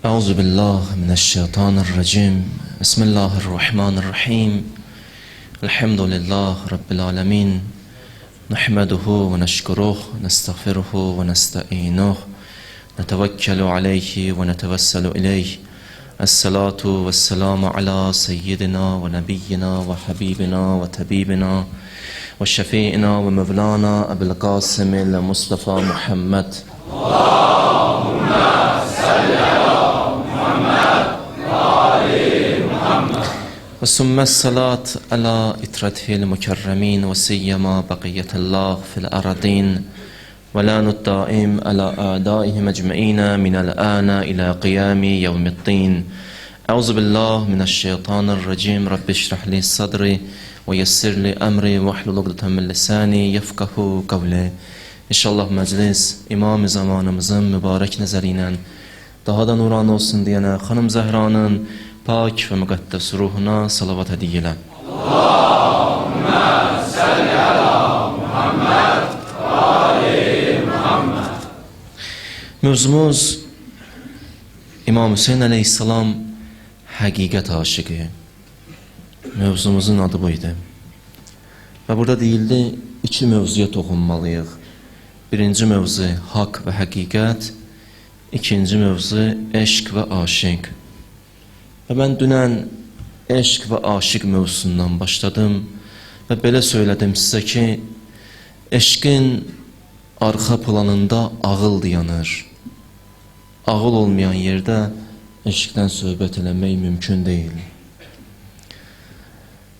أعوذ بالله من الشيطان الرجيم بسم الله الرحمن الرحيم الحمد لله رب العالمين نحمده ونشكره نستغفره ونستعينه نتوكل عليه ونتوسل إليه الصلاة والسلام على سيدنا ونبينا وحبيبنا وطبيبنا وشفيعنا ومولانا أبي القاسم المصطفى محمد اللهم صل على محمد وآل محمد وثم الصلاة على إترته المكرمين وسيما بقية الله في الأرضين ولعن الدائم على أعدائهم أجمعين من الآن إلى قيام يوم الدين. أعوذ بالله من الشيطان الرجيم رب اشرح لي صدري ويسر لي أمري واحلل عقدة من lisani yefkahu qavli. İnşallah məclis İmam-ı zamanımızın mübarək nəzəri ilə daha da nuran olsun deyənə Xanım Zəhranın pak və müqəddəs ruhuna salavat hədiyyə elə. Allahümmə səlli alə Muhammed və ali Muhammed. Mövzumuz İmam Hüseyin əleyhissalam həqiqət aşıqı. Mövzumuzun adı bu idi. Və burada deyildi, iki mövzuya toxunmalıyıq. Birinci mövzu haqq və həqiqət, ikinci mövzu eşq və aşiq. Və mən dünən eşq və aşiq mövzusundan başladım və belə söylədim sizə ki, eşqin arxa planında ağıl dayanır. Ağıl olmayan yerdə eşqdən söhbət eləmək mümkün deyil.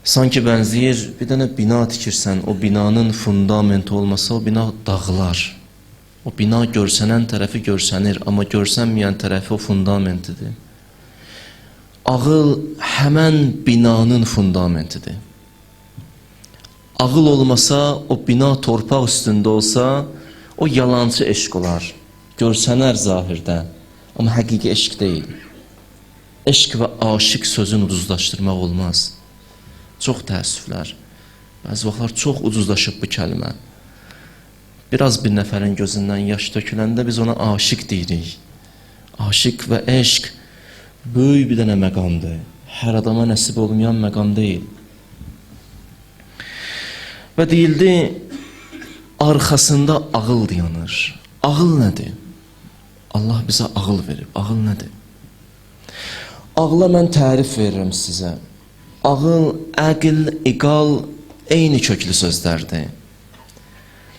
Sanki bənzəyir, bir dənə bina tikirsən, o binanın fundamenti olmasa o bina dağılar. O bina görsənən tərəfi görsənir, amma görsənməyən tərəfi o fundamentidir. Ağıl həmən binanın fundamentidir. Ağıl olmasa, o bina torpaq üstündə olsa, o yalancı eşq olar. Görsənər zahirdə, amma həqiqi eşq deyil. Eşq və aşiq sözünü ucuzlaşdırmaq olmaz. Çox təəssüflər. Bəzi vaxtlar çox ucuzlaşıb bu kəlmə. Biraz bir nəfərin gözündən yaş töküləndə biz ona aşiq deyirik. Aşiq və eşq böyük bir dənə məqamdır. Hər adama nəsib olmayan məqam deyil. Və deyildi, arxasında ağıl dayanır. Ağıl nədir? Allah bizə ağıl verib. Ağıl nədir? Ağla mən tərif verirəm sizə. Ağıl, əqil, iqal eyni köklü sözlərdir.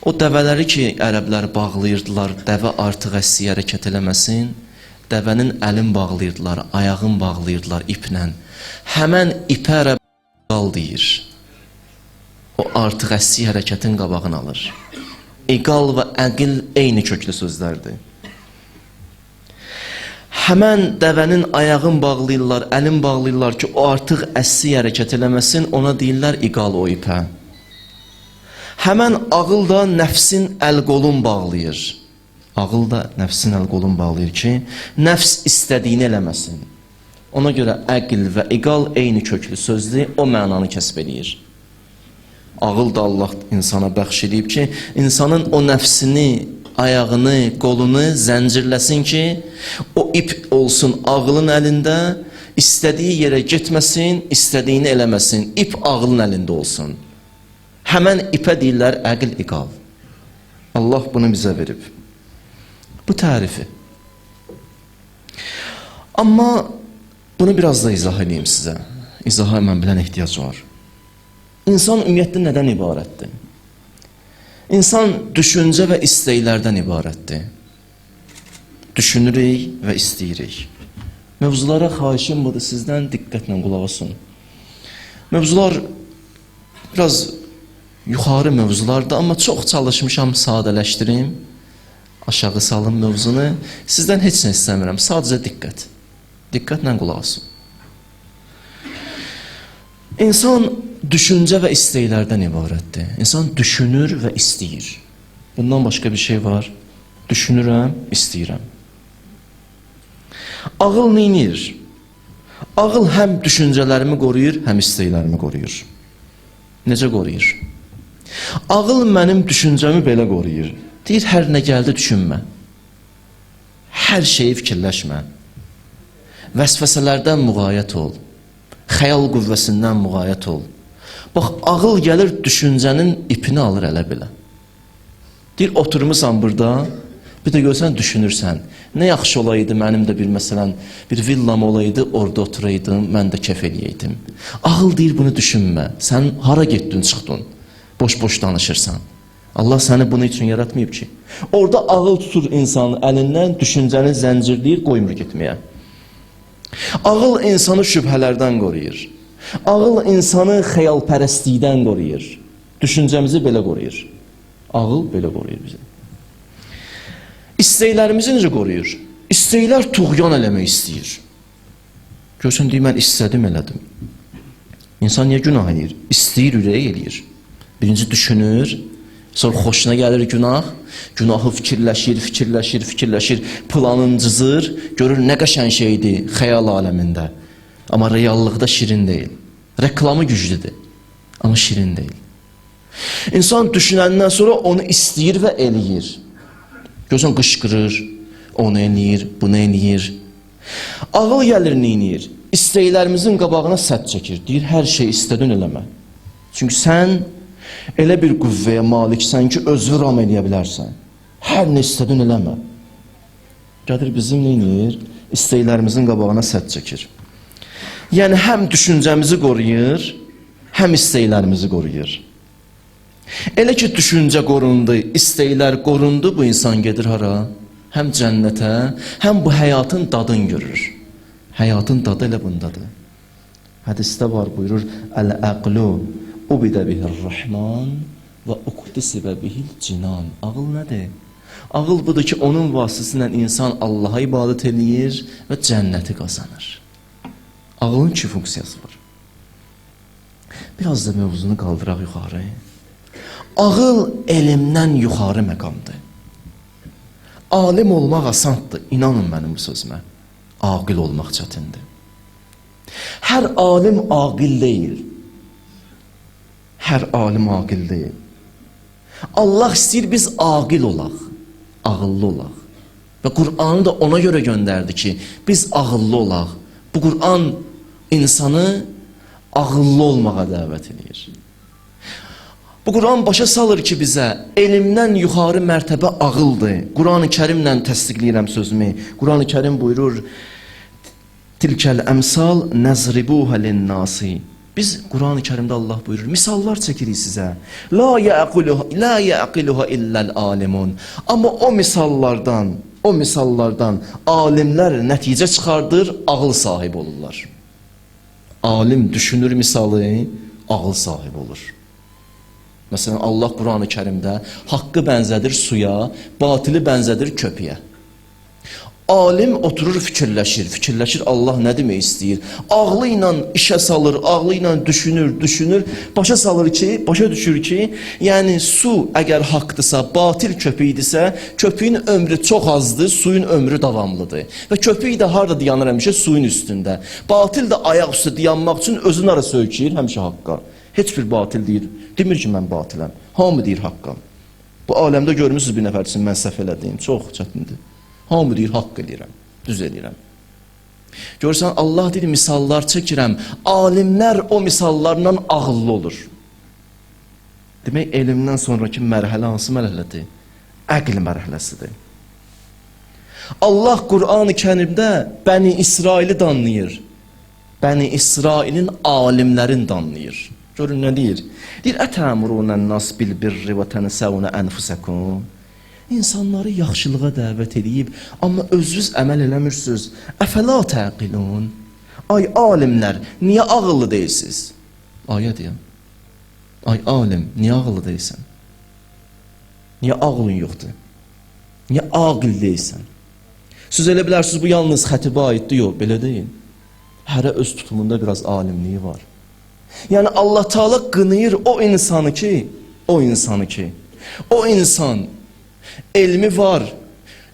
O dəvələri ki, ərəblər bağlayırdılar, dəvə artıq əsli hərəkət eləməsin, dəvənin əlin bağlayırdılar, ayağın bağlayırdılar iplə. Həmən ipə ərəb iqal deyir. O artıq əsli hərəkətin qabağını alır. İqal və əqil eyni köklü sözlərdir. Həmən dəvənin ayağın bağlayırlar, əlin bağlayırlar ki, o artıq əsli hərəkət eləməsin, ona deyirlər iqal o ipə. Həmən ağıl da nəfsin əl-qolun bağlayır. Ağıl da nəfsin əl-qolun bağlayır ki, nəfs istədiyini eləməsin. Ona görə əqil və iqal eyni köklü sözdür, o mənanı kəsb edir. Ağıl da Allah insana bəxş edib ki, insanın o nəfsini, ayağını, qolunu zəncirləsin ki, o ip olsun ağılın əlində, istədiyi yerə getməsin, istədiyini eləməsin, ip ağılın əlində olsun. Həmən ipə deyirlər əqil iqal. Allah bunu bizə verib. Bu tərifi. Amma bunu biraz da izah edeyim sizə. İzaha mən bilən ehtiyac var. İnsan ümumiyyətlə nədən ibarətdir? İnsan düşüncə və istəklərdən ibarətdir. Düşünürük və istəyirik. Mövzulara xahişim budur, sizdən diqqətlə qulaq asın. Mövzular biraz yuxarı mövzulardır, amma çox çalışmışam sadələşdirim. Aşağı salım mövzunu. Sizdən heç nə istəmirəm, sadəcə diqqət. Diqqətlə qulaq asın. İnsan düşüncə və istəklərdən ibarətdir. İnsan düşünür və istəyir. Bundan başqa bir şey var. Düşünürəm, istəyirəm. Ağıl neynir? Ağıl həm düşüncələrimi qoruyur, həm istəklərimi qoruyur. Necə qoruyur? Ağıl mənim düşüncəmi belə qoruyur. Deyir, hər nə gəldi düşünmə. Hər şeyi fikirləşmə. vəsvəsələrdən müğayət ol. Xəyal qüvvəsindən müğayət ol. Bax, ağıl gəlir, düşüncənin ipini alır elə belə. Deyir, oturmuşsan burada, bir də görsən, düşünürsən. Nə yaxşı olaydı, mənim də bir məsələn, bir villam olaydı, orada oturaydım, mən də kef eləyəydim. Ağıl deyir, bunu düşünmə. Sən hara getdin, çıxdın? Boş-boş danışırsan. Allah səni bunun üçün yaratmayıb ki. Orada ağıl tutur insanın əlindən, düşüncəni zəncirləyir, qoymur getməyə. Ağıl insanı şübhələrdən qoruyur. Ağıl insanı xəyalpərəstlikdən qoruyur. Düşüncəmizi belə qoruyur. Ağıl belə qoruyur bizi. İstəklərimizi necə qoruyur? İstəklər tuğyan eləmək istəyir. Görsən, deyir, mən istədim, elədim. İnsan niyə günah eləyir? İstəyir, ürək eləyir. Birinci düşünür, sonra xoşuna gəlir günah, günahı fikirləşir, planın cızır, görür nə qəşəng şeydir xəyal aləmində. Amma reallıqda şirin deyil. Reklamı güclüdür, amma şirin deyil. İnsan düşünəndən sonra onu istəyir və eləyir. Görsən, qışqırır, onu eləyir, bunu eləyir. Ağıl gəlir, neynir? İstəklərimizin qabağına sədd çəkir. Deyir, hər şey istədin eləmə. Çünki sən elə bir qüvvəyə maliksən ki, özünü ram eləyə bilərsən. Hər nə istədin eləmə. Gəlir, bizim neynir? İstəklərimizin qabağına sədd çəkir. Yəni, həm düşüncəmizi qoruyur, həm istəklərimizi qoruyur. Elə ki, düşüncə qorundu, istəklər qorundu, bu insan gedir hara? Həm cənnətə, həm bu həyatın dadını görür. Həyatın dadı elə bundadır. Hədisdə var, buyurur, Əl-əqlu ubidə bihir-rəhman və uqtisibə bihil-cinan. Ağıl nədir? Ağıl budur ki, onun vasitəsilə insan Allaha ibadət eləyir və cənnəti qazanır. Ağılın iki funksiyası var. Biraz da mövzunu qaldıraq yuxarı. Ağıl elmdən yuxarı məqamdır. Alim olmaq asandır, inanın mənim bu sözümə. Aqil olmaq çətindir. Hər alim aqil deyil. Hər alim aqil deyil. Allah istəyir biz aqil olaq, ağıllı olaq. Və Qur'anı da ona görə göndərdi ki, biz ağıllı olaq. Bu Qur'an insanı ağıllı olmağa dəvət edir. Bu Qur'an başa salır ki, bizə elmdən yuxarı mərtəbə ağıldır. Qur'an-ı Kərimlə təsdiqləyirəm sözümü. Qur'an-ı Kərim buyurur, Tilkəl əmsal nəzribuhə linnasi. Biz Qur'an-ı Kərimdə Allah buyurur, misallar çəkirik sizə. La yəqiluha illəl alimun. Amma o misallardan alimlər nəticə çıxardır, ağıl sahibi olurlar. Alim düşünür misalı, ağıl sahibi olur. Məsələn, Allah Qur'an-ı Kərimdə haqqı bənzədir suya, batili bənzədir köpüyə. Alim oturur fikirləşir Allah nə demək istəyir. Ağlı ilə işə salır, ağlı ilə düşünür, başa düşür ki, yəni su əgər haqdırsa, batil köpüydirsə, köpüyün ömrü çox azdır, suyun ömrü davamlıdır. Və köpüy də harada dayanır həmişə? Suyun üstündə. Batil də ayaq üstə dayanmaq üçün özünü ara söykəyir həmişə haqqa. Heç bir batil deyir, demir ki, mən batiləm. Hamı deyir haqqa. Bu aləmdə görmüsünüz bir nəfər üçün mən səhv elədiyim, çox çətindir. Hamı deyir, haqq edirəm, düz edirəm. Görsən, Allah deyir, misallar çəkirəm. Alimlər o misallarla ağıllı olur. Demək, elmdən sonraki mərhələ hansı mərhələdir? Əql mərhələsidir. Allah Qur'an-ı Kərimdə Bəni İsraili danlayır. Bəni İsrailin alimlərini danlayır. Görün nə deyir? Deyir, ətəmurunən nas bil birri və tənsəvnə ənfusəkum. İnsanları yaxşılığa dəvət edib, amma özünüz əməl eləmirsiniz. Əfəla təqilun. Ay alimlər, niyə ağıllı deyilsiniz? Ayə deyəm. Ay alim, niyə ağıllı deyilsən? Niyə ağılın yoxdur? Niyə aqil deyilsən? Siz elə bilərsiniz, bu yalnız xətibə aiddir, yox, belə deyil. Hərə öz tutumunda biraz alimliyi var. Yəni Allah Teala qınayır o insanı ki, o insan elmi var,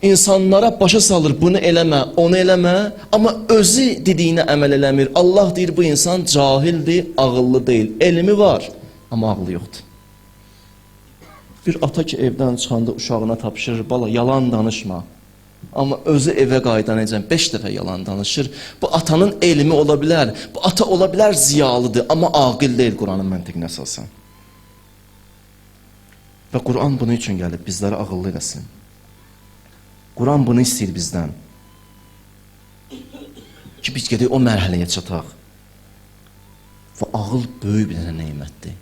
insanlara başa salır, bunu eləmə, onu eləmə, amma özü dediyinə əməl eləmir. Allah deyir, bu insan cahildir, ağıllı deyil. Elmi var, amma ağlı yoxdur. Bir ata ki, evdən çıxanda uşağına tapşırır, bala, yalan danışma. Amma özü evə qayıdanacaq 5 dəfə yalan danışır. Bu atanın elmi ola bilər. Bu ata ola bilər ziyalıdır, amma aqil deyil Quranın məntiqinə əsasən. Və Quran bunun üçün gəlib bizləri ağıllı eləsin. Quran bunu istəyir bizdən. Ki biz gedək o mərhələyə çataq. Və ağıl böyük bir dənə nemətdir.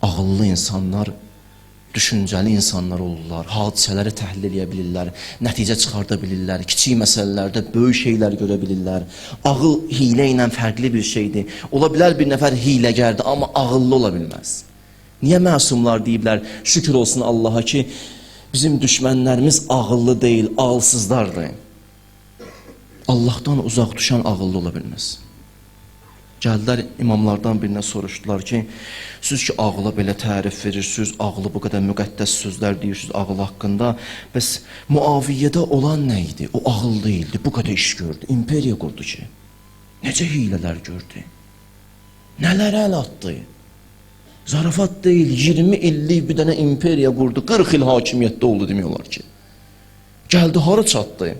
Ağıllı insanlar düşüncəli insanlar olurlar, hadisələri təhlil edə bilirlər, nəticə çıxarda bilirlər, kiçik məsələlərdə böyük şeylər görə bilirlər. Ağıl hilə ilə fərqli bir şeydir. Ola bilər bir nəfər hiləgərdir, amma ağıllı ola bilməz. Niyə məsumlar deyiblər, şükür olsun Allaha ki, bizim düşmənlərimiz ağıllı deyil, ağılsızlardır. Allahdan uzaq düşən ağıllı ola bilməz. Gəldilər imamlardan birinə soruşdular ki, siz ki ağıla belə tərif verirsiniz, ağılı bu qədər müqəddəs sözlər deyirsiniz ağıl haqqında, bəs Muaviyyədə olan nə idi? O ağıl deyildi, bu qədər iş gördü, imperiya qurdu ki. Necə hilələr gördü? Nələr əl atdı? Zarafat deyil, 20 illik bir dənə imperiya qurdu, 40 il hakimiyyətdə oldu demək olar ki. Gəldi, hara çatdı?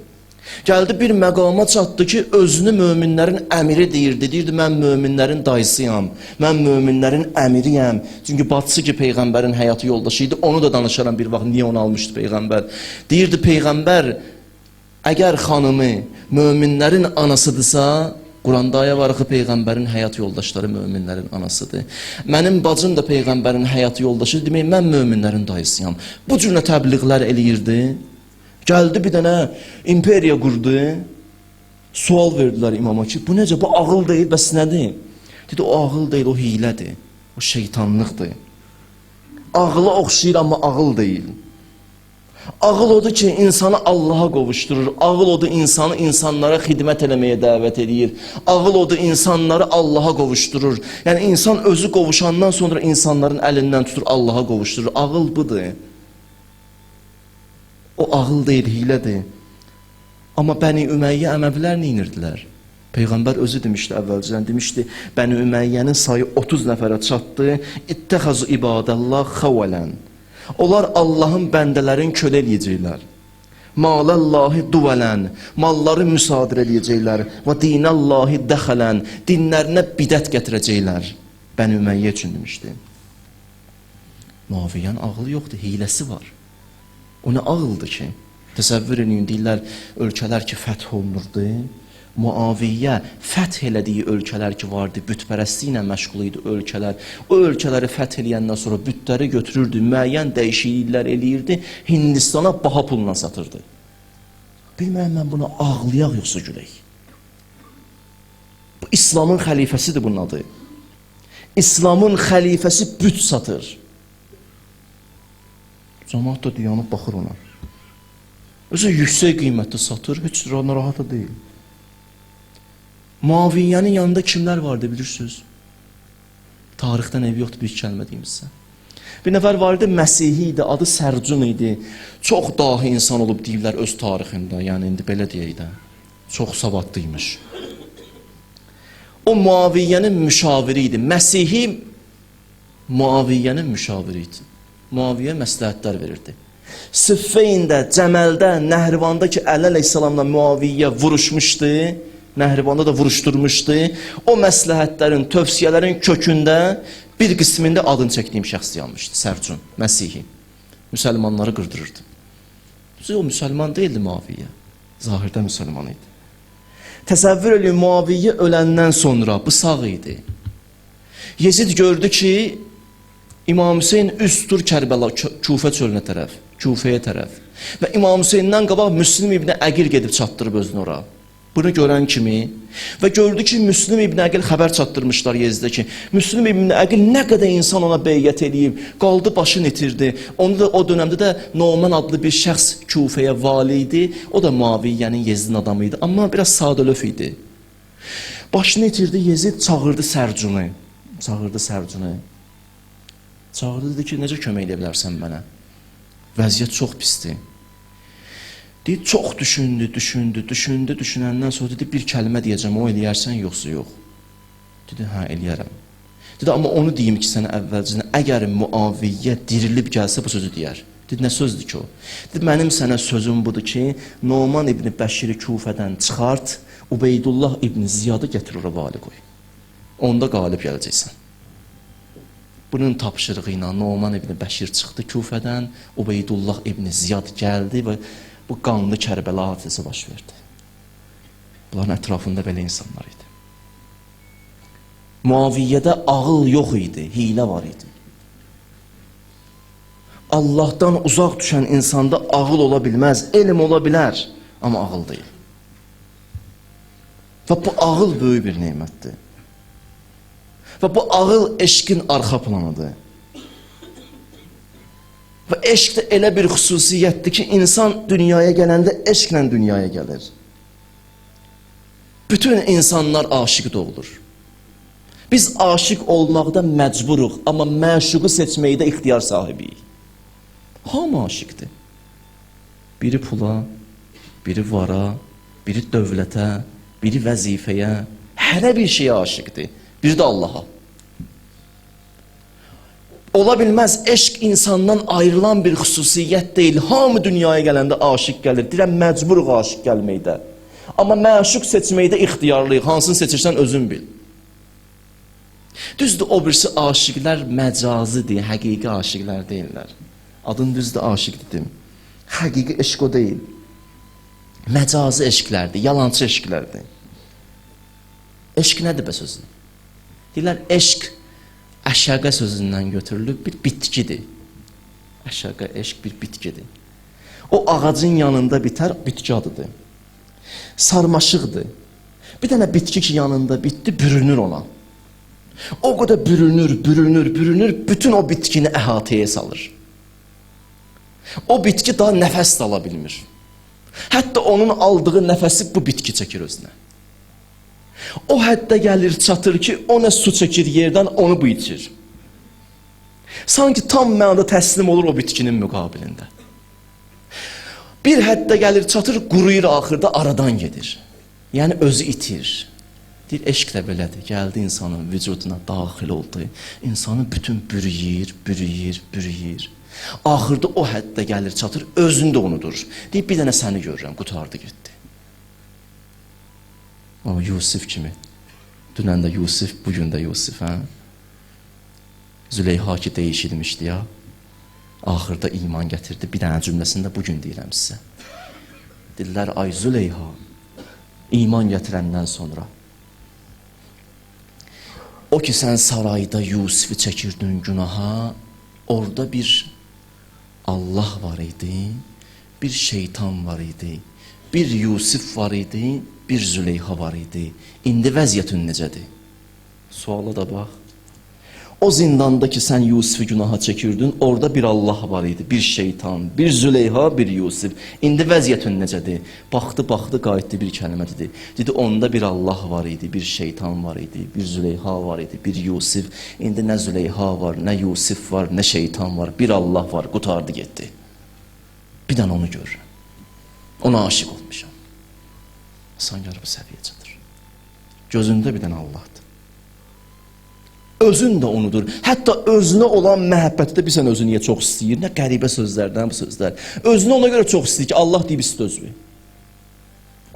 Gəldi bir məqama çatdı ki, özünü möminlərin əmiri deyirdi. Deyirdi, mən möminlərin dayısıyam, mən möminlərin əmiriyəm. Çünki bacısı ki, Peyğəmbərin həyatı yoldaşı idi, onu da danışaram bir vaxt, niyə onu almışdı Peyğəmbər. Deyirdi, Peyğəmbər, əgər xanımı möminlərin anasıdırsa, Quranda aya var ki, Peyğəmbərin həyat yoldaşları möminlərin anasıdır. Mənim bacım da Peyğəmbərin həyat yoldaşı, demək, mən möminlərin dayısıyam. Bu cürlə təbliğlər eləyirdi. Gəldi bir dənə imperiya qurdu, sual verdilər imama ki, bu necə, bu ağıl deyil, bəs nədir? Dedi, o ağıl deyil, o hilədir, o şeytanlıqdır. Ağıla oxşayır, amma ağıl deyil. Ağıl odur ki, insanı Allaha qovuşdurur, ağıl odur insanı insanlara xidmət eləməyə dəvət edir, ağıl odur insanları Allaha qovuşdurur. Yəni, insan özü qovuşandan sonra insanların əlindən tutur, Allaha qovuşdurur, ağıl budur. O ağıl deyil, hilədir. Amma Bəni Üməyyə Əməvilər neynirdilər? Peyğəmbər özü demişdi əvvəlcədən, demişdi, Bəni Üməyyənin sayı 30 nəfərə çatdı, İttəxəzu ibadəllah xəvələn. Onlar Allahın bəndələrin kölə eləyəcəklər. Maləllahi duvələn, malları müsadir eləyəcəklər. Və dinəllahi dəxələn, dinlərinə bidət gətirəcəklər. Bəni Üməyyə üçün demişdi. Muaviyyənin ağlı yoxdur, hiləsi var. O nə ağıldır ki? Təsəvvür edin, deyirlər, ölkələr ki, fəth olunurdu. Muaviyyə fəth elədiyi ölkələr ki vardı, bütpərəstliyi ilə məşğul idi ölkələr. O ölkələri fəth eləyəndən sonra bütləri götürürdü, müəyyən dəyişikliklər eləyirdi, Hindistana baha pulla satırdı. Bilməyəm, mən buna ağlayaq yoxsa gülək. Bu, İslamın xəlifəsidir bunun adı. İslamın xəlifəsi büt satır. Cəmaat da dayanıb baxır ona. Özü yüksək qiymətdə satır, heç narahat deyil. Muaviyyənin yanında kimlər vardı bilirsiniz? Tarixdən evi yoxdur, bir kəlmə deyim sizə. Bir nəfər vardı, Məsihi idi, adı Sərcun idi. Çox dahi insan olub deyirlər öz tarixində, yəni indi belə deyək də. Çox savadlıymış. O Muaviyyənin müşaviri idi. Məsihi Muaviyyənin müşaviri idi. Muaviyyə məsləhətlər verirdi. Siffeyndə, Cəməldə, Nəhrivanda ki, Əli əleyhissalamla Muaviyyə vuruşmuşdu, Nəhrivanda da vuruşturmuşdu. O məsləhətlərin, tövsiyələrin kökündə bir qismində adını çəkdiyim şəxs yanmışdı, Sərcun, Məsihi. Müsəlmanları qırdırırdı. O müsəlman deyildi Muaviyyə, zahirdə müsəlman idi. Təsəvvür edin, Muaviyyə öləndən sonra bu sağ idi. Yezid gördü ki, İmam Hüseyin üst tur Kərbəla, Kufə çölünə tərəf, Kufəyə tərəf. Və İmam Hüseyndən qabaq Müslim İbn Əqil gedib çatdırıb özünü ora. Bunu görən kimi və gördü ki, Müslim İbn Əqil xəbər çatdırmışlar Yezidə ki, Müslim İbn Əqil nə qədər insan ona beyyət edib, qaldı başını itirdi. Onu da o dönəmdə də Noman adlı bir şəxs Kufəyə vali idi. O da Muaviyyənin Yezidin adamı idi, amma biraz sadəlöf idi. Başını itirdi, Yezid çağırdı Sərcunu. Çağırdı, dedi ki, necə kömək edə bilərsən mənə? Vəziyyət çox pisdir. Deyir, çox düşünəndən sonra dedi, bir kəlmə deyəcəm, o eləyərsən, yoxsa yox. Dedi, hə, eləyərəm. Dedi, amma onu deyim ki, sənə əvvəlcədən, əgər Muaviyyə dirilib gəlsə, bu sözü deyər. Dedi, nə sözdür ki o? Dedi, mənim sənə sözüm budur ki, Numan ibn Bəşiri Kufədən çıxart, Ubeydullah ibn Ziyadı gətir ora vali qoy. Onda qalib gələcəksən. Bunun tapşırığı ilə Numan ibn Bəşir çıxdı Kufədən, Ubeydullah ibn Ziyad gəldi və bu qanlı Kərbəla hadisəsi baş verdi. Bunların ətrafında belə insanlar idi. Muaviyyədə ağıl yox idi, hilə var idi. Allahdan uzaq düşən insanda ağıl ola bilməz, elm ola bilər, amma ağıl deyil. Və bu ağıl böyük bir nemətdir. Və bu ağıl eşqin arxa planıdır. Və eşq də elə bir xüsusiyyətdir ki, insan dünyaya gələndə eşqlə dünyaya gəlir. Bütün insanlar aşiq doğulur. Biz aşiq olmaqda məcburuq, amma məşuqu seçməkdə ixtiyar sahibiyik. Hamı aşiqdir. Biri pula, biri vara, biri dövlətə, biri vəzifəyə, hərə bir şeyə aşiqdir. Biri də Allaha. Ola bilməz, eşq insandan ayrılan bir xüsusiyyət deyil. Hamı dünyaya gələndə aşiq gəlir. Deyirəm, məcburuq aşiq gəlməkdə. Amma məşuq seçməkdə ixtiyarlıyıq. Hansını seçirsən özün bil. Düzdür, o birisi aşiqlər məcazidir, həqiqi aşiqlər deyirlər. Adın düzdür, aşiq dedim. Həqiqi eşq o deyil. Məcazi eşqlərdir, yalancı eşqlərdir. Eşq nədir bə sözü? Deyirlər, eşq əşəqə sözündən götürülüb bir bitkidir. Əşəqə, eşq bir bitkidir. O ağacın yanında bitər, bitki adıdır. Sarmaşıqdır. Bir dənə bitki ki yanında bitdi, bürünür ona. O qədər bürünür, bütün o bitkini əhatəyə salır. O bitki daha nəfəs də ala bilmir. Hətta onun aldığı nəfəsi bu bitki çəkir özünə. O həddə gəlir, çatır ki, o nə su çəkir yerdən, onu bu içir. Sanki tam mənada təslim olur o bitkinin müqabilində. Bir həddə gəlir, çatır, quruyur axırda, aradan gedir. Yəni özü itir. Deyir, eşq də belədir. Gəldi insanın vücuduna daxil oldu. İnsanı bütün bürüyür. Axırda o həddə gəlir, çatır, özünü də unudur. Deyir, bir dənə səni görürəm, qutardı getdi. Ama Yusuf kimi. Dünən də Yusuf, bugün də Yusuf. Züleyha ki değişilmişdi ya. Axırda iman gətirdi. Bir dənə cümləsində bugün deyirəm sizə. Dillər, ay Züleyha, iman gətirəndən sonra. O ki sən sarayda Yusufu çəkirdin günaha, orada bir Allah var idi, bir şeytan var idi, bir Yusuf var idi, bir Züleyha var idi. İndi vəziyyətin necədir? Suala da bax. O zindanda ki sən Yusufu günaha çəkirdin, orada bir Allah var idi, bir şeytan, bir Züleyha, bir Yusuf. İndi vəziyyətin necədir? Baxdı, qayıtdı bir kəlmə dedi. Dedi, onda bir Allah var idi, bir şeytan var idi, bir Züleyha var idi, bir Yusuf. İndi nə Züleyha var, nə Yusuf var, nə şeytan var, bir Allah var, qutardı getdi. Bir dənə onu görürəm. Ona aşiq olmuşam. Sancar bu səviyyə çatır. Gözündə bir dənə Allahdır. Özün də onudur. Hətta özünə olan məhəbbətdə bir sən özünü niyə çox istəyir? Nə qəribə sözlərdən bu sözlər. Özünü ona görə çox istəyir ki, Allah deyib istə özünü.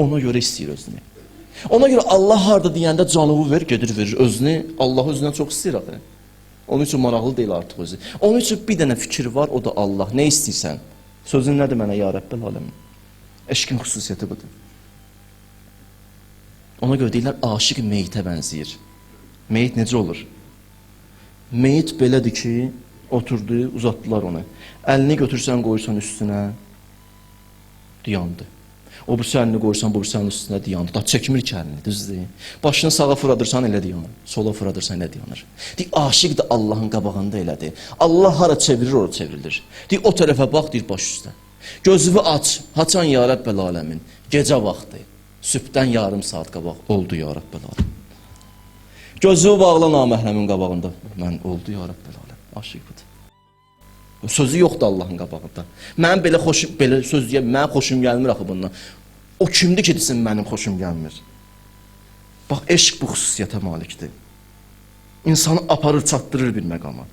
Ona görə istəyir özünü. Ona görə Allah harda deyəndə canını ver, gedir verir özünü. Allah özündən çox istəyir axı. Onun üçün maraqlı deyil artıq özü. Onun üçün bir dənə fikir var, o da Allah. Nə istəyirsən? Sözün nədir mənə ya Rəbbəl aləmin? Eşqin xüsusiyyəti budur. Ona görə deyirlər, aşiq meyitə bənzəyir. Meyit necə olur? Meyit belədir ki, oturdu, uzatdılar onu. Əlini götürsən, qoyursan üstünə, diyandı. O birisi əlini qoyursan, bu birisinin üstünə diyandı. Da çəkmir ki əlini, düzdür. Başını sağa fırladırsan, elə diyanır. Sola fırladırsan, elə diyanır. Deyir, aşiq də Allahın qabağında elədir. Allah hara çevirir, orada çevrilir. Deyir, o tərəfə bax, deyir, baş üstə. Gözünü aç, haçan ya Rəbbəl aləmin. Gecə vaxtı, sübhdən yarım saat qabaq, oldu ya Rəbbəl aləmin. Gözümü bağla naməhrəmin qabağında. Mən oldu ya Rəbbəl aləm. Aşiq budur. Sözü yoxdur Allahın qabağında. Mənim belə söz deyəm, mənim xoşum gəlmir axı bundan. O kimdir ki desin mənim xoşum gəlmir? Bax, eşq bu xüsusiyyətə malikdir. İnsanı aparır, çatdırır bir məqama.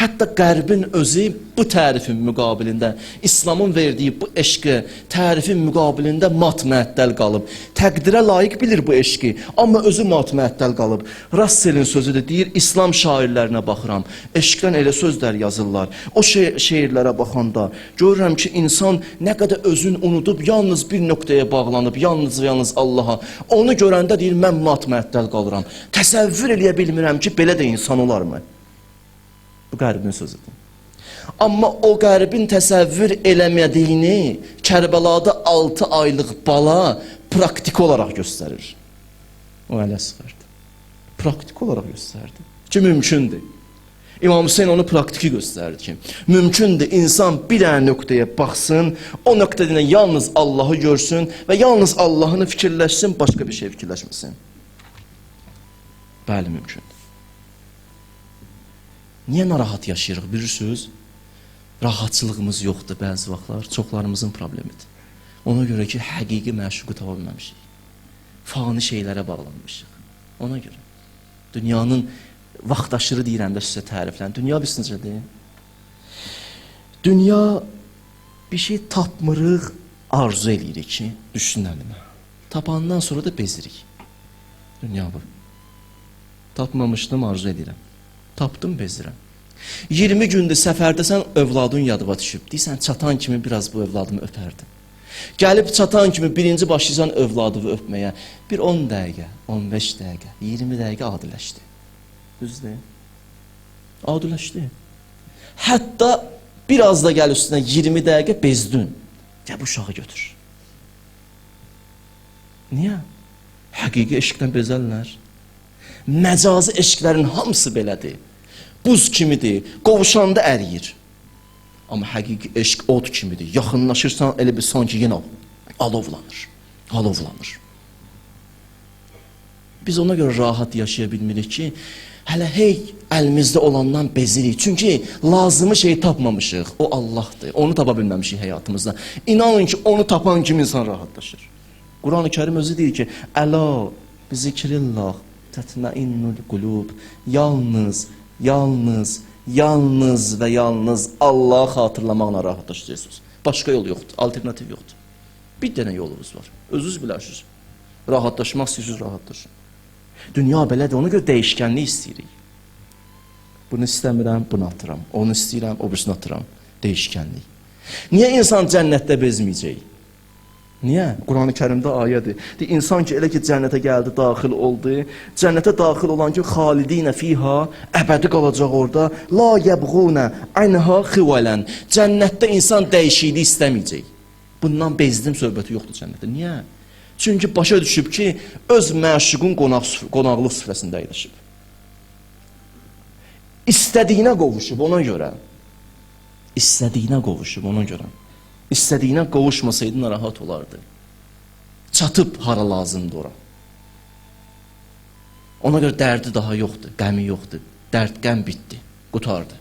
Hətta Qərbin özü bu tərifin müqabilində, İslamın verdiyi bu eşqi tərifin müqabilində mat-məəttəl qalıb. Təqdirə layiq bilir bu eşqi, amma özü mat-məəttəl qalıb. Russellin sözüdür, deyir, İslam şairlərinə baxıram, eşqdən elə sözlər yazırlar. O şeirlərə baxanda görürəm ki, insan nə qədər özünü unudub, yalnız bir nöqtəyə bağlanıb, yalnız Allaha. Onu görəndə deyir, mən mat-məəttəl qalıram. Təsəvvür eləyə bilmirəm ki, belə də insan olarmı? Bu Qərbin sözüdür. Amma o Qərbin təsəvvür eləmədiyini Kərbəlada 6 aylıq bala praktik olaraq göstərir. O ələ sıxırdı. Praktik olaraq göstərdi. Ki, mümkündür. İmam Hüseyin onu praktiki göstərdi ki, mümkündür insan bir dənə nöqtəyə baxsın, o nöqtədən yalnız Allahı görsün və yalnız Allahını fikirləşsin, başqa bir şey fikirləşməsin. Bəli, mümkündür. Niyə narahat yaşayırıq, bilirsiniz? Rahatçılığımız yoxdur bəzi vaxtlar, çoxlarımızın problemidir. Ona görə ki, həqiqi məşuqu tapa bilməmişik. Fani şeylərə bağlanmışıq. Ona görə. Dünyanın vaxtaşırı deyirəm də sizə təriflən. Dünya biz necədir? Dünya bir şey tapmırıq, arzu eləyirik ki, düşünəlim. Tapandan sonra da bezirik. Dünya bu. Tapmamışdım, arzu edirəm. Tapdım, bezirəm. 20 gündür səfərdəsən, övladın yadıva düşüb. Deyirsən, çatan kimi biraz bu övladımı öpərdim. Gəlib çatan kimi birinci başlayırsan övladını öpməyə. Bir 10 dəqiqə, 15 dəqiqə, 20 dəqiqə adiləşdi. Düzdür? Adiləşdi. Hətta biraz da gəl üstünə 20 dəqiqə bezdün. Gəl bu uşağı götür. Niyə? Həqiqi eşqdən bezərlər. Məcazi eşqlərin hamısı belədir. Buz kimidir, qovuşanda əriyir. Amma həqiqi eşq od kimidir. Yaxınlaşırsan, elə bir sanki yenə alovlanır. Alovlanır. Biz ona görə rahat yaşaya bilmirik ki, hələ hey əlimizdə olandan bezirik. Çünki lazımı şeyi tapmamışıq. O Allahdır. Onu tapa bilməmişik həyatımızda. İnanın ki, onu tapan kim insan rahatlaşır. Quran-ı Kərim özü deyir ki, Əla bi zikrillah tətməinnul qulub. Yalnız və yalnız Allah'ı xatırlamaqla rahatlaşacaqsınız. Başqa yol yoxdur, alternativ yoxdur. Bir dənə yolumuz var. Özünüz bilərsiniz. Rahatlaşmaq istəyirsiniz, rahatlaşın. Dünya belədir, ona görə dəyişkənlik istəyirik. Bunu istəmirəm, bunu atıram. Onu istəyirəm, o birisini atıram. Dəyişkənlik. Niyə insan cənnətdə bezməyəcək? Niyə? Quran-ı Kərimdə ayədir. İnsan ki, elə ki, cənnətə gəldi, daxil oldu. Cənnətə daxil olan ki, xalidinə fiha, əbədi qalacaq orada. La yəbğunə anha xivələn. Cənnətdə insan dəyişiklik istəməyəcək. Bundan bezdim söhbəti yoxdur cənnətdə. Niyə? Çünki başa düşüb ki, öz məşuqun qonaqlıq süfrəsində əyləşib. İstədiyinə qovuşub ona görə. İstədiyinə qovuşub ona görə. İstədiyinə qovuşmasaydı narahat olardı. Çatıb hara lazımdır ora. Ona görə dərdi daha yoxdur, qəmi yoxdur. Dərd, qəm bitdi, qutardı.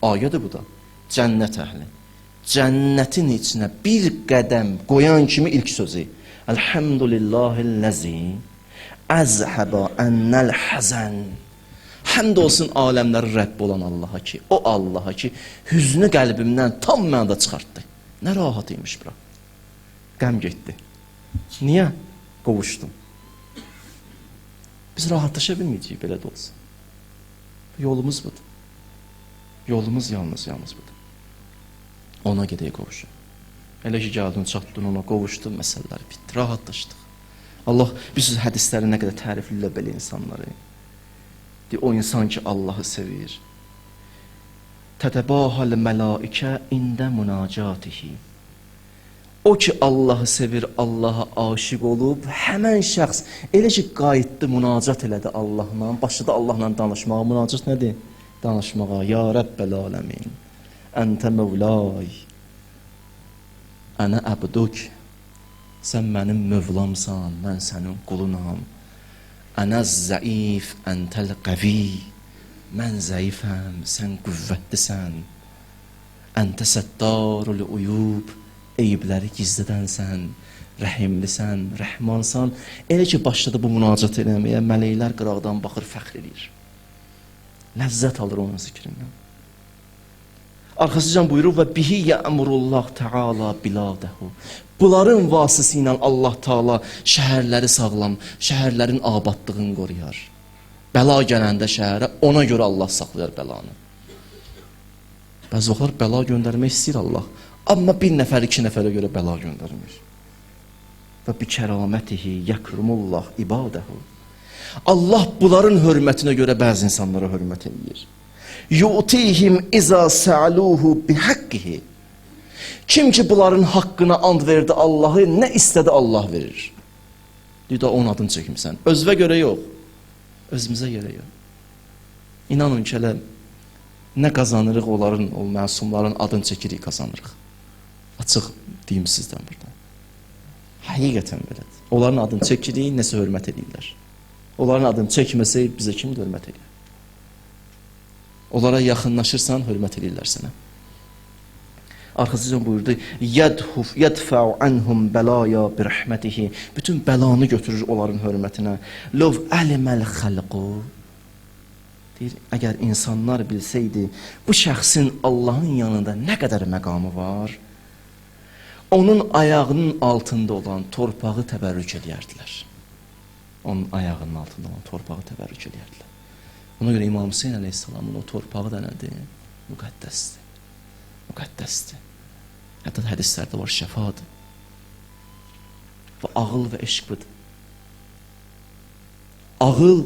Ayədir bu da. Cənnət əhli. Cənnətin içinə bir qədəm qoyan kimi ilk sözü. Elhamdülillahilləzi əzhəbə ennəl həzən. Həmd olsun aləmləri Rəbb olan Allaha ki, o Allaha ki, hüznü qəlbimdən tam mənada çıxartdı. Nə rahat imiş bura. Qəm getdi. Niyə? Qovuşdum. Biz rahatlaşa bilməyəcəyik, belə də olsun. Yolumuz budur. Yolumuz yalnız budur. Ona gedək qovuşun. Elə ki, gəldin, çatdın, ona qovuşdun, məsələlər bitdi, rahatlaşdıq. Allah, biz hədisləri nə qədər tərifləyir belə insanları. O insan ki, Allahı sevir. Tətəbahəl mələikə ində münacatihi. O ki, Allahı sevir, Allaha aşiq olub, həmən şəxs elə ki, qayıtdı, münacat elədi Allahla, başladı Allahla danışmağa. Münacat nədir? Danışmağa. Ya Rəbbəl aləmin, əntə mövlay, ənə əbduk, sən mənim mövlamsan, mən sənin qulunam. Ənəz zəif, əntəl qəvi, mən zəifəm, sən qüvvətlisən. Əntə səttarul uyub, eyibləri gizlədənsən, rəhimlisən, rəhmansan. Elə ki, başladı bu münacat eləməyə, mələklər qıraqdan baxır, fəxr edir. Ləzzət alır onun zikrindən. Arxasıcan buyurur və bihi yəmurullah təala biladəhu. Bunların vasitəsi ilə Allah Taala şəhərləri sağlam, şəhərlərin abadlığını qoruyar. Bəla gələndə şəhərə ona görə Allah saxlayar bəlanı. Bəzi vaxtlar bəla göndərmək istəyir Allah. Amma bir nəfər, iki nəfərə görə bəla göndərmir. Və bi kəramətihi yəkrumullah ibadəhu. Allah bunların hörmətinə görə bəzi insanlara hörmət edir. Yu'tihim iza sa'luhu bihaqqihi. Kim ki bunların haqqına and verdi Allahı, nə istədi Allah verir. Deyir də onun adını çəkimsən. Özünə görə yox. Özümüzə görə yox. İnanın ki, elə nə qazanırıq onların, o məsumların adını çəkirik, qazanırıq. Açıq deyim sizdən burada. Həqiqətən belədir. Onların adını çəkirik, nəsə hörmət edirlər. Onların adını çəkməsək bizə kim hörmət edir? Onlara yaxınlaşırsan, hörmət edirlər sənə. Arxasıcan buyurdu, yədfəu anhum bəlaya birəhmətihi. Bütün bəlanı götürür onların hörmətinə. Lov əliməl xəlqu. Deyir, əgər insanlar bilsəydi, bu şəxsin Allahın yanında nə qədər məqamı var, onun ayağının altında olan torpağı təbərrük edərdilər. Onun ayağının altında olan torpağı təbərrük edərdilər. Ona görə İmam Hüseyin əleyhissalamın o torpağı da nədir? Müqəddəsdir. Müqəddəsdir. Hətta hədislərdə var, şəfadır. Və ağıl və eşq budur. Ağıl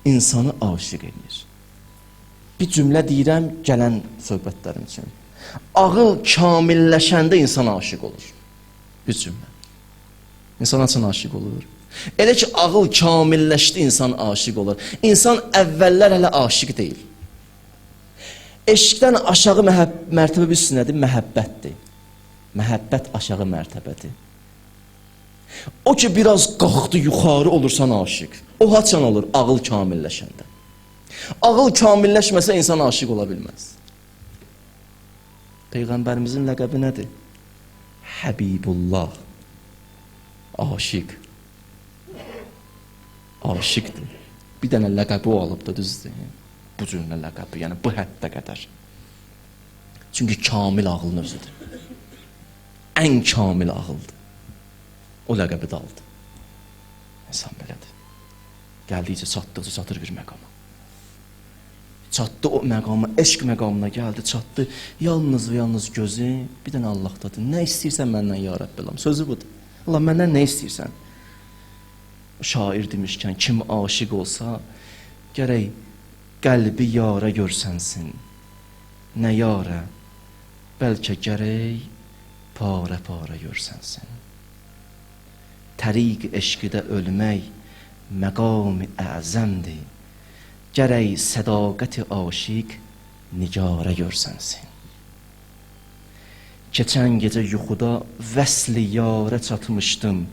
insanı aşiq edir. Bir cümlə deyirəm, gələn söhbətlərim üçün. Ağıl kamilləşəndə insan aşiq olur. Bir cümlə. İnsan açın aşiq olur. Elə ki, ağıl kamilləşdi, insan aşiq olur. İnsan əvvəllər hələ aşiq deyil. Eşqdən aşağı mərtəbə bir üstünədir, məhəbbətdir. Məhəbbət aşağı mərtəbədir. O ki, biraz qalxdı, yuxarı olursan aşiq. O haçan olur, ağıl kamilləşəndə. Ağıl kamilləşməsə insan aşiq ola bilməz. Peyğəmbərimizin ləqəbi nədir? Həbibullah. Aşiq. Aşiqdir. Bir dənə ləqəbi o alıbdır, düzdür. Bu cürlə ləqəbi, yəni bu həddə qədər. Çünki kamil ağılın özüdür. Ən kamil ağıldır. O ləqəbi də aldı. İnsan belədir. Gəldikcə çatdıqca çatır bir məqama. Çatdı o məqama, eşq məqamına gəldi, çatdı. Yalnız və yalnız gözü bir dənə Allahdadır. Nə istəyirsən məndən ya Rəbb elam. Sözü budur. Allah məndən nə istəyirsən? Şair demişkən, kim aşiq olsa, gərək qəlbi yara görsənsin. Nə yara, bəlkə gərək para görsənsin. Təriq eşqidə ölmək məqam-ı əzəmdir. Gərək sədaqət-i aşiq nicara görsənsin. Keçən gecə yuxuda vəsli yara çatmışdım.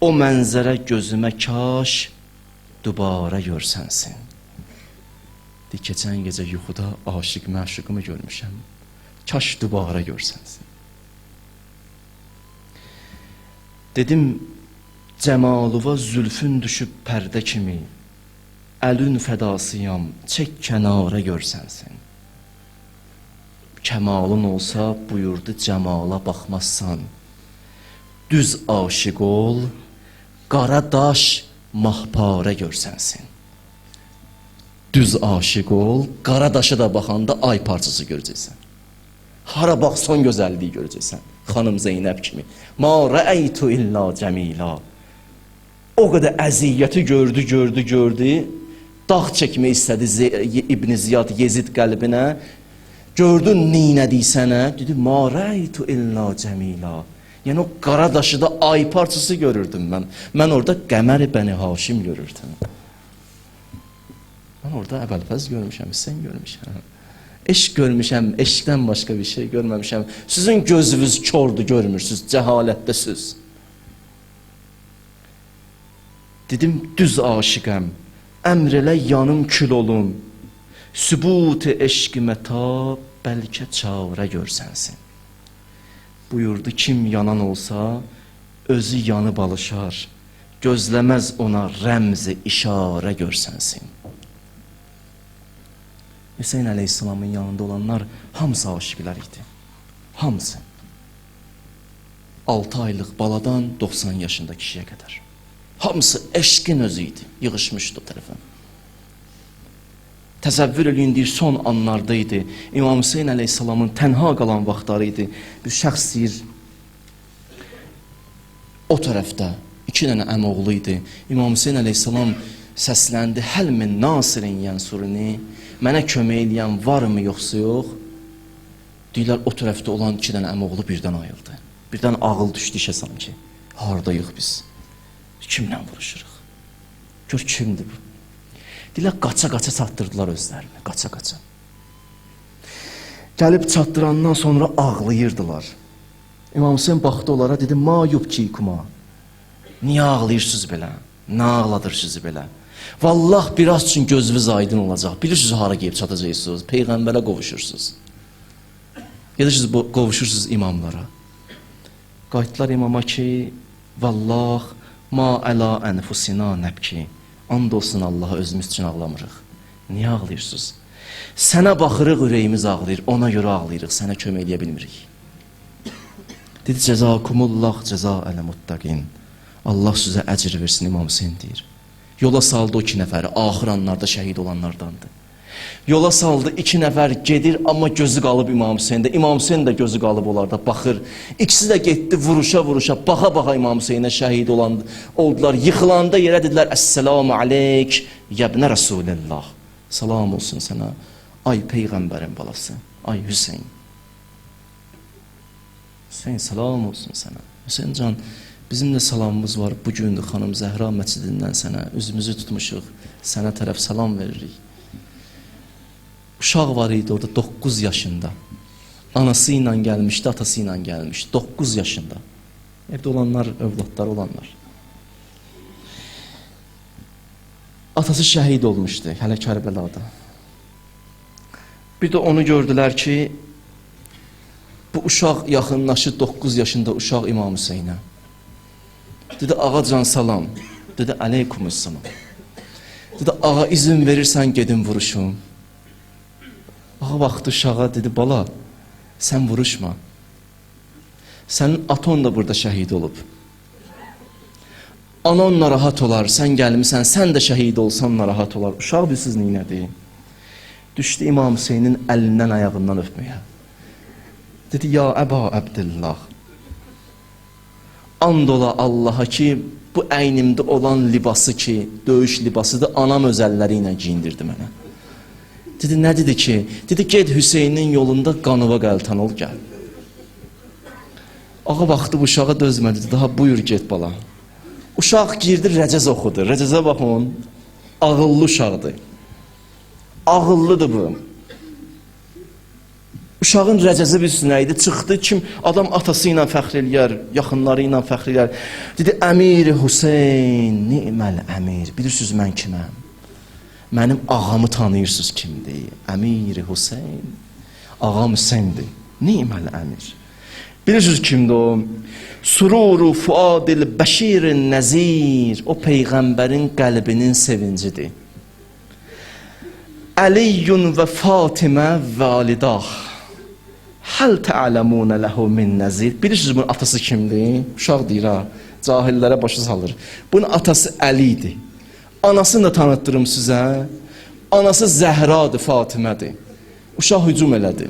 O mənzərə gözümə kaş dubara görsənsin. Keçən gecə yuxuda aşiq məşuqumu görmüşəm. Kaş dubara görsənsin. Dedim, cəmalıva zülfün düşüb pərdə kimi, əlün fədasıyam, çək kənara görsənsin. Kəmalın olsa buyurdu, cəmala baxmazsan. Düz aşiq ol, qara daş mahpara görsənsin. Düz aşiq ol, qara daşa da baxanda ay parçası görəcəksən. Hara baxsan gözəlliyi görəcəksən. Xanım Zeynəb kimi. Ma rəəytu illa cəmila. O qədər əziyyəti gördü. Dağ çəkmək istədi İbn Ziyad Yezid qəlbinə. Gördün neynədik sənə? Dedi, ma rəəytu illa cəmila. Yəni o qara daşı da ay parçası görürdüm mən. Mən orada Qəmər Bəni Haşim görürdüm. Mən orada Əbəlfəz görmüşəm, Hüseyin görmüşəm. Eşq görmüşəm, eşqdən başqa bir şey görməmişəm. Sizin gözünüz kordur, görmürsünüz, cəhalətdəsiz. Dedim, düz aşiqəm, əmr elə yanım kül olun. Sübut-i eşqimə ta bəlkə çarə görsənsin. Buyurdu, kim yanan olsa, özü yanıb alışar. Gözləməz ona rəmzi işarə görsənsin. Hüseyn əleyhissalamın yanında olanlar hamısı aşiqlər idi. Hamısı. 6 aylıq baladan 90 yaşında kişiyə qədər. Hamısı eşqin özü idi. Yığışmışdı o tərəfə. Təsəvvür eləyin, deyir, son anlarda idi. İmam Hüseyn əleyhissalamın tənha qalan vaxtları idi. Bir şəxs deyir, o tərəfdə 2 dənə əmoğlu idi. İmam Hüseyn əleyhissalam səsləndi, həl min nasirin yənsuruni, mənə kömək eləyən varmı yoxsa yox? Deyirlər, o tərəfdə olan 2 dənə əmoğlu birdən ayıldı. Birdən ağıl düşdü işə sanki. Hardayıq biz? Kimlə vuruşuruq? Gör, kimdir bu? Deyirlər, qaça-qaça çatdırdılar özlərini, qaça-qaça. Gəlib çatdırandan sonra ağlayırdılar. İmam Hüseyn baxdı onlara, dedi, ma yubkikuma. Niyə ağlayırsınız belə? Nə ağladırsınız belə? Vallah, biraz üçün gözünüz aydın olacaq. Bilirsiniz, hara gəlib çatacaqsınız, Peyğəmbərə qovuşursunuz. Gedirsiniz, qovuşursunuz imamlara. Qayıtdılar imama ki, vallah, ma əla ənfusina nəbki. And olsun Allaha, özümüz üçün ağlamırıq. Niyə ağlayırsınız? Sənə baxırıq, ürəyimiz ağlayır, ona görə ağlayırıq, sənə kömək eləyə bilmirik. Dedi, cəzakumullah cəza əl-muttaqin. Allah sizə əcr versin, İmam Hüseyn deyir. Yola saldı o 2 nəfəri, axır anlarda şəhid olanlardandır. Yola saldı 2 nəfər, gedir, amma gözü qalıb İmam Hüseyndə. İmam Hüseyn də gözü qalıb onlarda, baxır. İkisi də getdi, vuruşa-vuruşa, baxa-baxa İmam Hüseynə şəhid oldular. Yıxılanda yerə dedilər, Əssəlamu aleyk, yəbnə Rasulillah. Salam olsun sənə, ay Peyğəmbərin balası, ay Hüseyn. Hüseyn, salam olsun sənə. Hüseyn can, bizim də salamımız var. Bugün xanım Zəhra məscidindən sənə üzümüzü tutmuşuq, sənə tərəf salam veririk. Uşaq var idi orada 9 yaşında. Anası ilə gəlmişdi, atası ilə gəlmişdi. 9 yaşında. Evdə olanlar, övladları olanlar. Atası şəhid olmuşdu, hələ Kərbəlada. Bir də onu gördülər ki, bu uşaq yaxınlaşır 9 yaşında uşaq İmam Hüseynə. Dedi, ağa can salam. Dedi, əleykumussalam. Dedi, ağa izin verirsən gedim vuruşum. Ağa baxdı uşağa, dedi, bala, sən vuruşma. Sənin aton da burada şəhid olub. Anan narahat olar, sən gəlmirsən, sən də şəhid olsan narahat olar. Uşaq bilsiz neynədir? Düşdü İmam Hüseynin əlindən, ayağından öpməyə. Dedi, ya Əba Əbdillah, and ola Allaha ki, bu əynimdə olan libası ki, döyüş libasıdır, anam öz əlləri ilə giyindirdi mənə. Dedi, nə dedi ki? Dedi, ged Hüseynin yolunda qanıva qəltan ol, gəl. Ağa baxdı bu uşağa, dözmədi, dedi, daha buyur get bala. Uşaq girdi, rəcəz oxudu. Rəcəzə baxın, ağıllı uşaqdır. Ağıllıdır bu. Uşağın rəcəzi bir nə idi? Çıxdı, kim adam atası ilə fəxr eləyər, yaxınları ilə fəxr eləyər. Dedi, Əmir Hüseyn, ni'məl əmir. Bilirsiniz mən kiməm? Mənim ağamı tanıyırsınız kimdir? Əmir Hüseyn. Ağam Hüseyndir. Ni'məl əmir. Bilirsiniz kimdir o? Sururu fuadil bəşirin nəzir. O Peyğəmbərin qəlbinin sevincidir. Əliyyun və Fatimə validah. Həl tə'ələmunə ləhu min nəzir. Bilirsiniz bunun atası kimdir? Uşaq deyir ha, cahillərə başı salır. Bunun atası Əlidir. Anasını da tanıtdırım sizə. Anası Zəhradır, Fatimədir. Uşaq hücum elədi.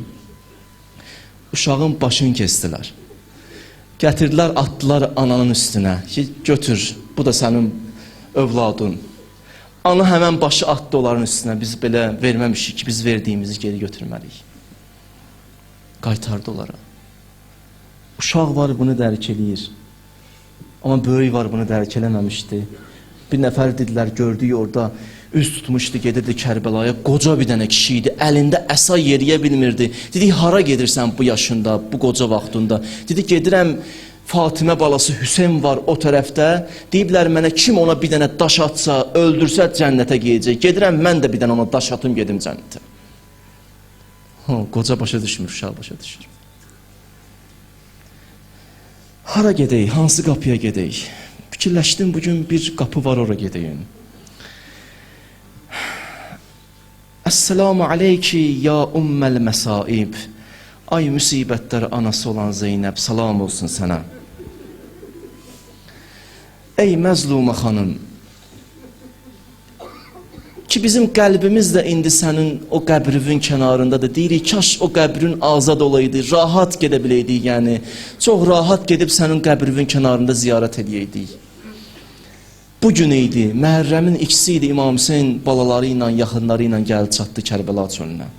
Uşağın başını kestilər. Gətirdilər, atdılar ananın üstünə. Ki, götür, bu da sənin övladın. Ana həmən başı atdı onların üstünə. Biz belə verməmişik ki, biz verdiyimizi geri götürməliyik. Qaytardı onlara. Uşaq var, bunu dərk eləyir. Amma böyük var, bunu dərk eləməmişdi. Bir nəfər dedilər, gördük orada, üz tutmuşdu, gedirdi Kərbəlaya, qoca bir dənə kişi idi, əlində əsa yeriyə bilmirdi. Dedik, hara gedirsən bu yaşında, bu qoca vaxtında? Dedik, gedirəm, Fatimə balası Hüseyn var o tərəfdə, deyiblər mənə kim ona bir dənə daş atsa, öldürsə cənnətə geyəcək. Gedirəm, mən də bir dənə ona daş atım, gedim cənnətə. Qoca başa düşmür, uşaq başa düşür. Hara gedək, hansı qapıya gedək? Fikirləşdim, bugün bir qapı var, ora gedəyim. Esselamu aleyki ya umməl məsaib. Ay müsibətlər anası olan Zeynəb, salam olsun sənə. Ey məzlumə xanım, ki bizim qəlbimiz də indi sənin o qəbrinin kənarındadır. Deyirik, kaş o qəbrin azad olaydı, rahat gedə biləydik, yəni. Çox rahat gedib sənin qəbrinin kənarında ziyarət edəydik. Bu gün idi, Məhərrəmin ikisi idi, İmam Hüseyin balaları ilə, yaxınları ilə gəldi çatdı Kərbəla çölünə.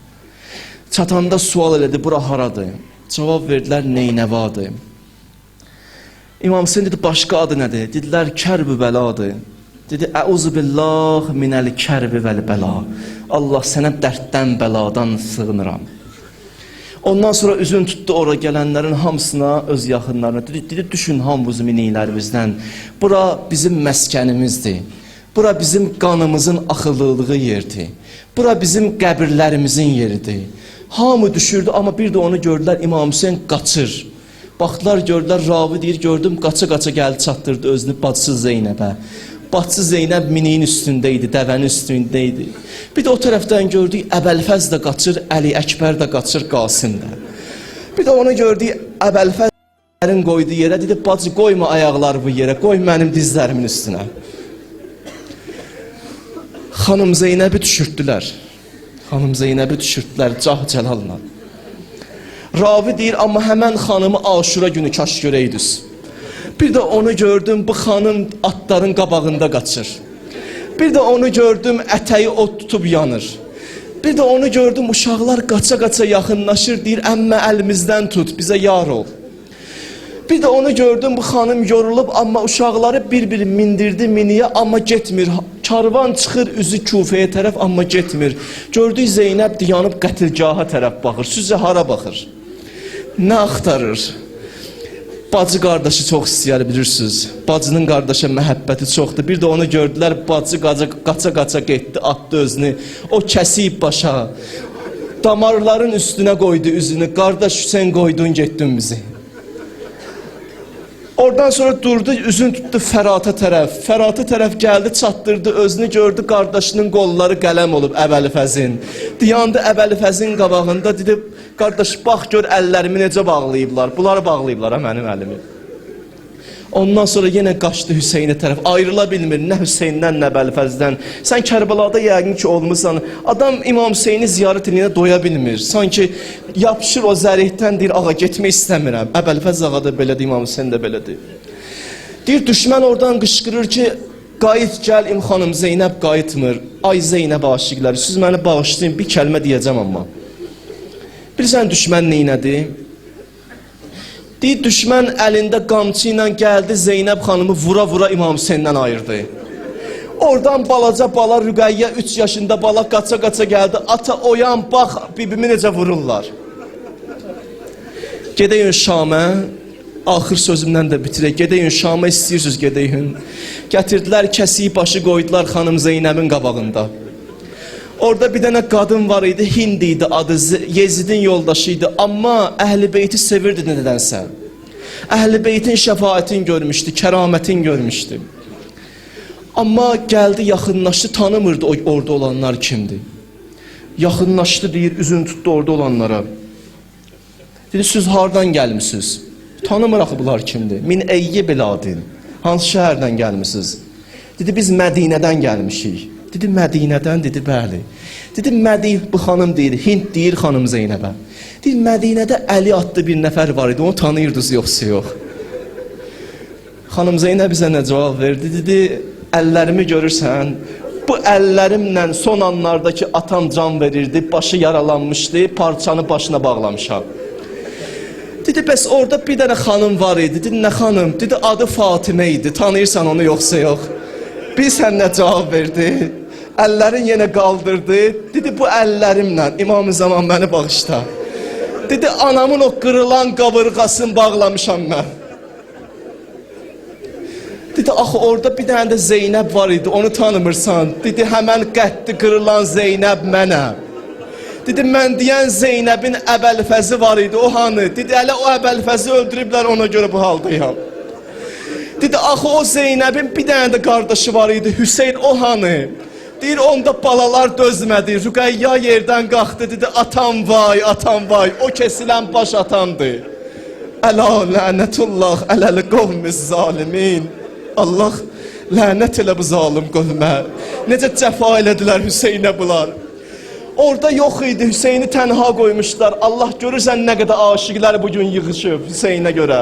Çatanda sual elədi, bura haradır? Cavab verdilər, Neynəvadır. İmam Hüseyin dedi, başqa adı nədir? Dedilər, Kərb-ü bəladır. Dedi, əuzu billah minəl kərbi vəl bəla. Allah sənə dərddən, bəladan sığınıram. Ondan sonra üzün tutdu ora gələnlərin hamısına, öz yaxınlarına. Dedi, düşün hamımızı miniklərimizdən. Bura bizim məskənimizdir. Bura bizim qanımızın axıllılığı yerdir. Bura bizim qəbirlərimizin yeridir. Hamı düşürdü, amma bir də onu gördülər, İmam Hüseyin qaçır. Baxdılar, gördülər, ravi deyir, gördüm, qaça-qaça gəldi, çatdırdı özünü bacısı Zeynəbə. Bacısı Zeynəb miniyin üstündə idi, dəvənin üstündə idi. Bir də o tərəfdən gördük, Əbəlfəz də qaçır, Əli Əkbər də qaçır, Qasim də. Bir də onu gördük, Əbəlfəzlərin qoyduğu yerə, dedi, bacı qoyma ayaqları bu yerə, qoy mənim dizlərimin üstünə. Xanım Zeynəbi düşürtdülər. Xanım Zeynəbi düşürtdülər, cah cəlalla. Ravi deyir, amma həmən xanımı Aşura günü kaş görəydiniz. Bir də onu gördüm, bu xanım atların qabağında qaçır. Bir də onu gördüm, ətəyi od tutub yanır. Bir də onu gördüm, uşaqlar qaça-qaça yaxınlaşır, deyir, əmmə əlimizdən tut, bizə yar ol. Bir də onu gördüm, bu xanım yorulub, amma uşaqları bir-bir mindirdi miniyə, amma getmir. Karvan çıxır, üzü Kufəyə tərəf, amma getmir. Gördük, Zeynəb dayanıb qətilgaha tərəf baxır. Sizə hara baxır? Nə axtarır? Bacı qardaşı çox istəyər, bilirsiniz. Bacının qardaşa məhəbbəti çoxdur. Bir də onu gördülər, bacı qaça-qaça getdi, atdı özünü. O kəsib başa. Damarların üstünə qoydu üzünü. Qardaş Hüseyin qoydun, getdin bizi. Oradan sonra durdu, üzün tutdu Fərata tərəf. Fərata tərəf gəldi, çatdırdı, özünü gördü, qardaşının qolları qələm olub Əbəlfəzin. Dayandı Əbəlfəzin qabağında, dedi, qardaş, bax gör əllərimi necə bağlayıblar. Bunları bağlayıblar, mənim əlimi. Ondan sonra yenə qaçdı Hüseynə tərəf. Ayrıla bilmir, nə Hüseyndən, nə Əbəlfəzdən. Sən Kərbəlada yəqin ki olmuşsan. Adam İmam Hüseyni ziyarət edinə doya bilmir. Sanki yapışır o zərihdən, deyir, ağa getmək istəmirəm. Əbəlfəz ağa da belədir, İmam Hüseyin də belədir. Deyir, düşmən oradan qışqırır ki, qayıt gəl, xanım Zeynəb qayıtmır. Ay Zeynəb aşiqləri, siz məni bağışlayın, bir kəlmə deyəcəm amma. Bilirsən düşmən neynədir? Deyir, düşmən əlində qamçı ilə gəldi, Zeynəb xanımı vura-vura İmam Hüseyndən ayırdı. Oradan balaca bala Rüqəyyə 3 yaşında bala qaça-qaça gəldi. Ata oyan, bax, bibimi necə vururlar. Gedəyin Şamə, axır sözümdən də bitirək. Gedəyin Şamə, istəyirsiniz gedəyin. Gətirdilər, kəsiyi başı qoydular xanım Zeynəbin qabağında. Orada bir dənə qadın var idi, Hind idi adı, Yezidin yoldaşı idi. Amma Əhl-i Beyti sevirdi nədənsə. Əhl-i Beytin şəfaətini görmüşdü, kəramətin görmüşdü. Amma gəldi, yaxınlaşdı, tanımırdı orada olanlar kimdir. Yaxınlaşdı, deyir, üzün tutdu orada olanlara. Dedi, siz hardan gəlmişsiniz? Tanımır axı bunlar kimdir? Min əyyi biladin. Hansı şəhərdən gəlmişsiniz? Dedi, biz Mədinədən gəlmişik. Dedi, Mədinədən, dedi, bəli. Dedi, bu xanım deyir, Hind deyir xanım Zeynəbə. Dedi, Mədinədə Əli adlı bir nəfər var idi, onu tanıyırdınız yoxsa yox. Xanım Zeynəb bizə nə cavab verdi? Dedi, əllərimi görürsən, bu əllərimlə son anlardakı atam can verirdi, başı yaralanmışdı, parçanı başına bağlamışam. Dedi, bəs orada bir dənə xanım var idi. Dedi, nə xanım? Dedi, adı Fatimə idi, tanıyırsan onu yoxsa yox. Bilsən nə cavab verdi? Əllərin yenə qaldırdı. Dedi, bu əllərimlə İmam-ı Zaman məni bağışla. Dedi, anamın o qırılan qabırğasını bağlamışam mən. Dedi, axı orada bir dənə də Zeynəb var idi, onu tanımırsan. Dedi, həmən qəddi qırılan Zeynəb mənəm. Dedi, mən deyən Zeynəbin Əbəlfəzi var idi, o hanı? Dedi, hələ o Əbəlfəzi öldürüblər, ona görə bu haldayam. Dedi, axı o Zeynəbin bir dənə də qardaşı var idi, Hüseyin, o hanı? Deyir onda balalar dözmədi. Rüqəyya yerdən qalxdı dedi atam vay o kesilən baş atamdır. Əla lənətullah ələl qovmiz zalimin. Allah lənət elə bu zalim qövmə. Necə cəfa elədilər Hüseynə bunlar. Orada yox idi, Hüseyni tənha qoymuşlar. Allah görürsən nə qədər aşiqlər bugün yığışıb Hüseynə görə.